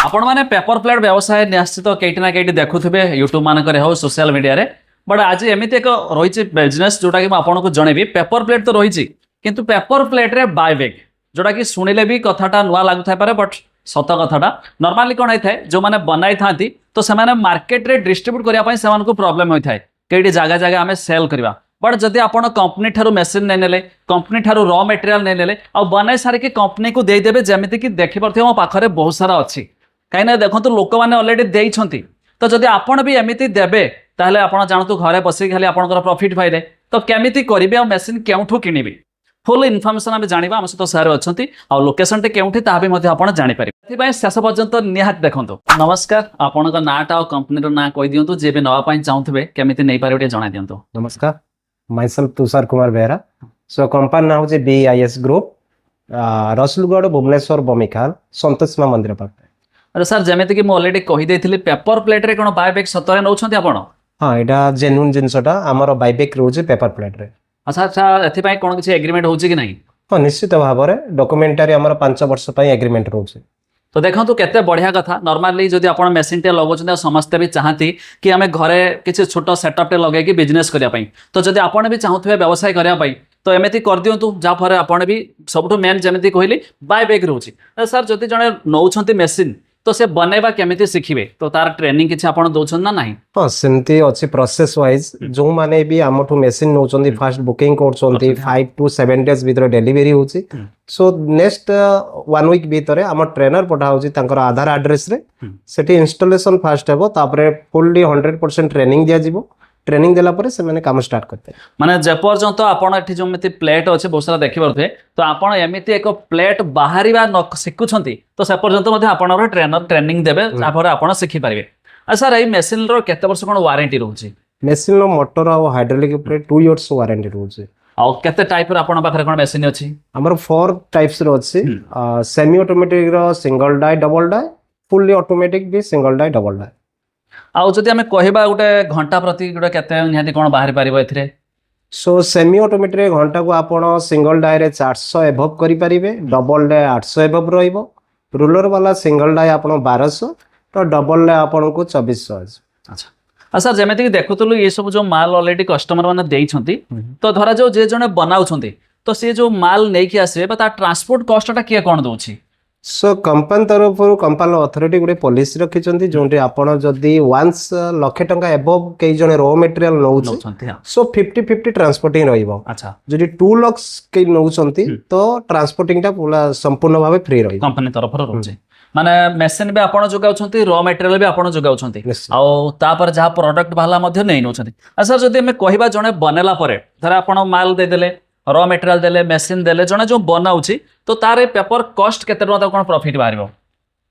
आपण मैंने paper plate व्यवसाय निश्चित कई ना कई देखुवे यूट्यूब मानक हो सोशल मीडिया रे बट आज एमती एक रही बिजनेस जोटा कि आपको जनइबी पेपर प्लेट तो रही किंतु पेपर प्लेट रे बाय बैग जोटा कि शुणिले भी कथाटा नुआ लगुता पारे बट सत कथाटा नॉर्मली कौन होता है जो मैंने बनाई था तो से मार्केट रे डिस्ट्रीब्यूट करने से प्रोब्लेम होता है कई जगह जगह आम सेल करवा बट जदि आप कंपनी ठारू मेसीन नहीं नेले कंपनी ठारू रॉ मटेरियल नहीं नेले आ बनाई सारिकी कंपनी को देदेवे जमीती कि देखिपे मो पाखे बहुत सारा अच्छी कहीं देखो लोक मैंने अलरेडी देइछंती तो जदि आपण भी एमती देबे ताहले आपण जानतु घरे बसी खाली आपनकर प्रॉफिट पाइले तो केमिति करिवे आ मशीन केउठु किनिबे फुल इनफॉरमेशन आम जानिबा हम सहित सारे अछंती आ लोकेशन टे केउठि ता भी मध्ये आपण जानि पारि एथिबाय शेष पर्यंत निहात देखंतु। नमस्कार आपनका नाटा आ कंपनी रो ना कहि दियंतु जे बे नवा पई चाहुथबे केमिति नै पारिबे जणा दियंतु। नमस्कार myself Tushar Kumar Behera so company ना होजे BIS ग्रुप रसुलगढ़ भुवनेश्वर बमिखाल संतोष मां मंदिर पाख। अरे सर जमेति कि मो ऑलरेडी कहि देथिले पेपर प्लेट रे कोन बाय बैक सतरे नउछंती आपण। हां एटा जेन्युइन जिंसटा हमर बाय बैक रोजे पेपर प्लेट रे। अच्छा अच्छा एथिबाय कोन किछि एग्रीमेंट होछि कि नाही? हां निश्चित भाव रे डॉक्यूमेंटरी हमर 5 वर्ष पई एग्रीमेंट रोजे। तो देखो केते बढ़िया कथा नॉर्मली जदि आप मेसीन टे लगौछन समस्ते भी चाहती कि आम घरे किसी छोट सेटअप टे लगे बिजनेस करने तो जदि आपण भी चाहूथे व्यवसाय करने तो एमती कर दिंतु जहाँफल आपण भी सब मेन जमी कहली बाय बैग रोचे सर जदि जड़े नौछंती मेसीन तो से बनैबा केमिति शिखिबे तो तार ट्रेनिंग किछि आपण दोछन ना नाही? हां सेमती अछि प्रोसेस वाइज जो माने भी हमठु मेसीन नौछंती फर्स्ट बुकिंग करछंती 5 to 7 डेज भीतर डिलीवरी होछि सो नेक्स्ट 1 वीक भीतर हम ट्रेनर पठा होछि तांकर आधार एड्रेस रे सेठी इंस्टॉलेशन फर्स्ट हेबो तापरे फुल्ली 100% ट्रेनिंग दिया जिवो ट्रेनिंग देला परे से माने काम स्टार्ट करते माने जे पर्यंत आपण एठी जमिति प्लेट अछि बहुत सारा देखि परथे तो आपण एमिति एक प्लेट बाहरीबा न सिखुछंती तो से पर्यंत मध्ये आपण ट्रेनर ट्रेनिंग देबे तापर आपण सिखि परिबे। आ सर एई मशीन रो केते वर्ष कोन वारंटी रहउछि? मशीन रो मोटर आ हाइड्रोलिक ऊपर 2 इयर्स वारंटी रहउछि। आ केते टाइप रो आपण पाखरे कोन मशीन अछि? हमर 4 टाइप्स रो अछि सेमी ऑटोमेटिक रो single die double die fully automatic भी सिंगल डाई डबल डाई। आउ जदि आमे कहबा गोटे घंटा प्रति गोटे केते निहाती कोन बाहर पारिबो एथिरे? सो सेमी ऑटोमेटिक रे घंटा को आपण सिंगल डाई रे 400 एभव करि परिबे डबल डाई 800 एभव रहइबो रूलर वाला सिंगल डाई आपण 1200 तो डबल डाई आपण को 2400। अच्छा सर जमेति देखुतलु ये सब जो माल ऑलरेडी कस्टमर माने देई छंती तो धरा जो जे जने बनाउ छंती तो से जो माल नै कि आसे बा ता ट्रांसपोर्ट कॉस्टटा के कोन दोछि? सो कंपनी तरफ कंपनी अथॉरिटी गुटे पॉलिसी रखिछंती जोंटे आपण जदी वंस लाख टंका एबव कई जने रॉ मटेरियल नउछंती सो 50-50 ट्रांसपोर्टिंग रहइबो। अच्छा जदी 2 लाख कई नउछंती तो ट्रांसपोर्टिंग टा पूरा संपूर्ण भाबे फ्री रहइबो कंपनी तरफ रो रहउछि माने मेसिन भी आपण जोगाउछंती रॉ मटेरियल भी आपण जोगाउछंती आ तापर जहा प्रोडक्ट बाला मध्ये नै नउछंती। आ सर जदी हमें कहबा जने बनेला परे धर आपण माल दे देले रॉ मटेरियल देले मेसिन देले जने जो बनाउछि तो तारे पेपर कॉस्ट केते टका कोन प्रॉफिट बारिबो?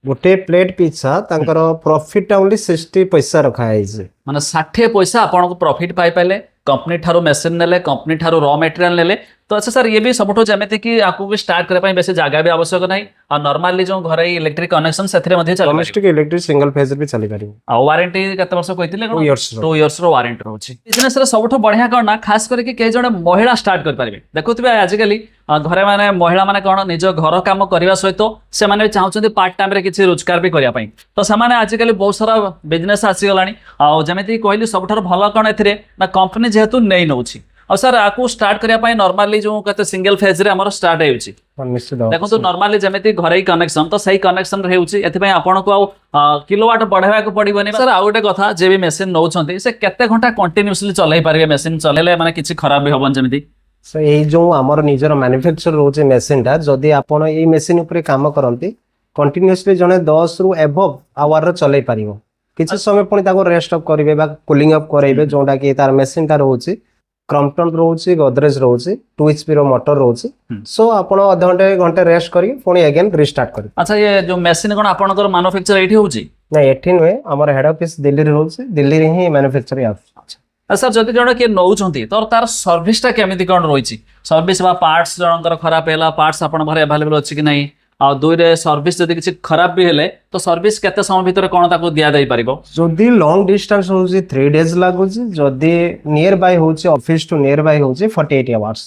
गोटे प्लेट पिछा तांकर प्रॉफिट ओनली 60 पैसा रखा है माने 60 पैसा आपण को प्रॉफिट पाई पाले कंपनी ठारो मेसिन नेले कंपनी ठारो रॉ मटेरियल नेले तो अच्छा सर ये भी सबठो जमेते कि आपको भी स्टार्ट करे पई बेसी जगह भी आवश्यक नाही और नॉर्मली जो घरे इलेक्ट्रिक कनेक्शन सेथरे मध्ये चले डोमेस्टिक इलेक्ट्रिक सिंगल फेज भी चली पारी आ वारंटी केते वर्ष कहितले 2 इयर्स रो वारंटी रहउछि। बिजनेस रे सबठो बढ़िया करना खास करके के जणे महिला स्टार्ट कर पारिबे देखुतबे आजकल घरे माने महिला माने कोन निज घर काम करबा सहित से माने चाहउछन्ती पार्ट टाइम रे किछि रोजगार भी करिया पई तो से माने आजकल बहुत सारा बिजनेस आसी गलानी आ जमेती कहली सबठो भलो कोन एथिरे ना कंपनी जेहेतु नै नउछि और सर आपको स्टार्ट करिया पई नॉर्मली जो कहते सिंगल फेज रे हमर स्टार्ट हेउछि देखो तो नॉर्मली जमेती घरे कनेक्शन तो सही कनेक्शन हेउछि एथि पई आपन को किलोवाट बढ़ावा को पड़िबनी। सर आ गोटे कथा जे भी मशीन नउछन्ती से केते घंटा कंटीन्यूअसली चलै पारिबे मशीन चलेले माने किछि खराब भी होबन जमेती? सो ए जो हमर निजर मैन्युफैक्चर रोचे मशीन टा जदी आपण ए मशीन ऊपर काम करंती कंटीन्यूअसली जने 10 रु एबव आवर रे चलै पारिबो किछि समय पनि ताको रेस्ट अप करिवे बा कूलिंग अप करैबे जोंडा कि तार मशीन टा रहउछि क्रॉम्पटन रहउछि गोदरेज रहउछि 2 HP रो मोटर रहउछि सो आपण आधा घंटे रेस्ट करी पुणी अगेन रिस्टार्ट करी। अच्छा ये जो मशीन कोन आपनकर मैन्युफैक्चर एठी होउछि? नै एठी नै हमर हेड ऑफिस दिल्ली रे रहउछि दिल्ली रे ही मैन्युफैक्चर या। अच्छा सर जदि जण के नउछन्ती तो तार सर्विस टा केमिति कोन रहिछि सर्विस बा पार्ट्स जनकर खराब हैला पार्ट्स आपण घरे अवेलेबल अछि कि नै आ दुई रे सर्विस जदि किछि खराब भी हेले तो सर्विस केते समय भीतर कोन ताको दिया दई परिबो? जदि लॉन्ग डिस्टेंस होउछि 3 डेज लागुछि जदि नियर बाय होउछि ऑफिस टू नियर बाय होउछि 48 आवर्स।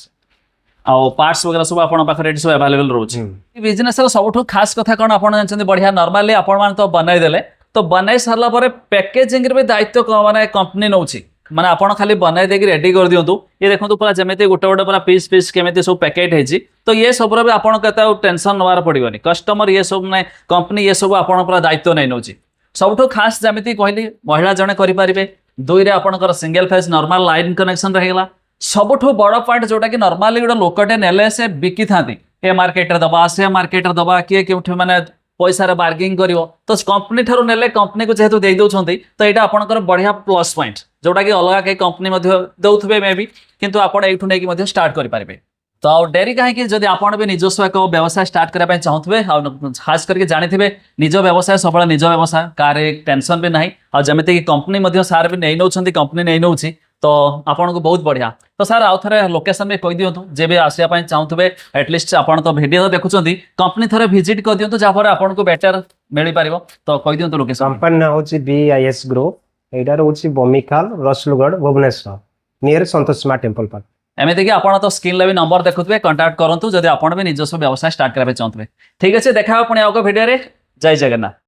ଆଉ ପାର୍ଟସ वगैरह सब आपण पाखरे एटी सब अवेलेबल रोचे बिजनेस रो सबठो खास कथा कोन आपण जानछन बढ़िया नॉर्मली आपण मान तो बनाई देले तो बनाई सारला परे पैकेजिंग रे भी दायित्व माने कंपनी नउची माने आपण खाली बनाई देकी रेडी कर दियंतु ये देखंतु पूरा जेमेते गोटे गोटे पूरा पीस पीस केमेते सब पैकेट हेची तो ये सब रो भी आपण केता टेंशन नवार पड़िबनी कस्टमर ये सब माने कंपनी ये सब आपण पूरा दायित्व नै नउची सबठो खास जेमेते कहली महिला जने करि परिबे दुई रे आपणकर single phase normal line connection रहेला सबठो बड़ पॉइंट जोटा कि नॉर्मली गोटे लोकटे नेले से बिकी थांती ए मार्केट रे दबा से मार्केट रे दबा किए केउठी माने पैसा रे बार्गिंग करिवो तो कंपनी थारो नेले कंपनी को जेहेतु देई दउछंती तो एटा आपणकर बढ़िया प्लस पॉइंट जोटा कि अलगा के कंपनी मध्ये दउथबे मे बी किंतु आपण एठु नै कि मध्ये स्टार्ट करि पारिबे तो आ डेरी काहे कि जदि आपण भी निजस्व एक व्यवसाय स्टार्ट करा पय चाहथबे आ खास करके जानिथिबे निज व्यवसाय सबळे निज व्यवसाय कार टेंशन भी नाही आ जमिते कि कंपनी मध्ये सार भी नै नउछंती कंपनी नै नउची तो आपन को बहुत बढ़िया तो सर आउ थे लोकेशन में कह दिंतु जेबे आसिया चाहूबे एटलिस्ट आपन तो वीडियो देखुं कंपनी थे विजिट कर दिंतु जहाँफल आपन को बेटर मिल पार तो कह दिंतु लोकेशन कंपनी ना होची BIS ग्रुप एटार होची बमिखाल रसलगढ़ भुवनेश्वर नियर संतोष मां टेम्पल पार्क एमती कि आप तो स्क्रीन भी नंबर देखुए कंटाक्ट करूँ जब आप भी निजस्व व्यवसाय स्टार्ट करने चाहते ठीक अच्छे देखा पुणी आगे भिडियो जय जगन्नाथ।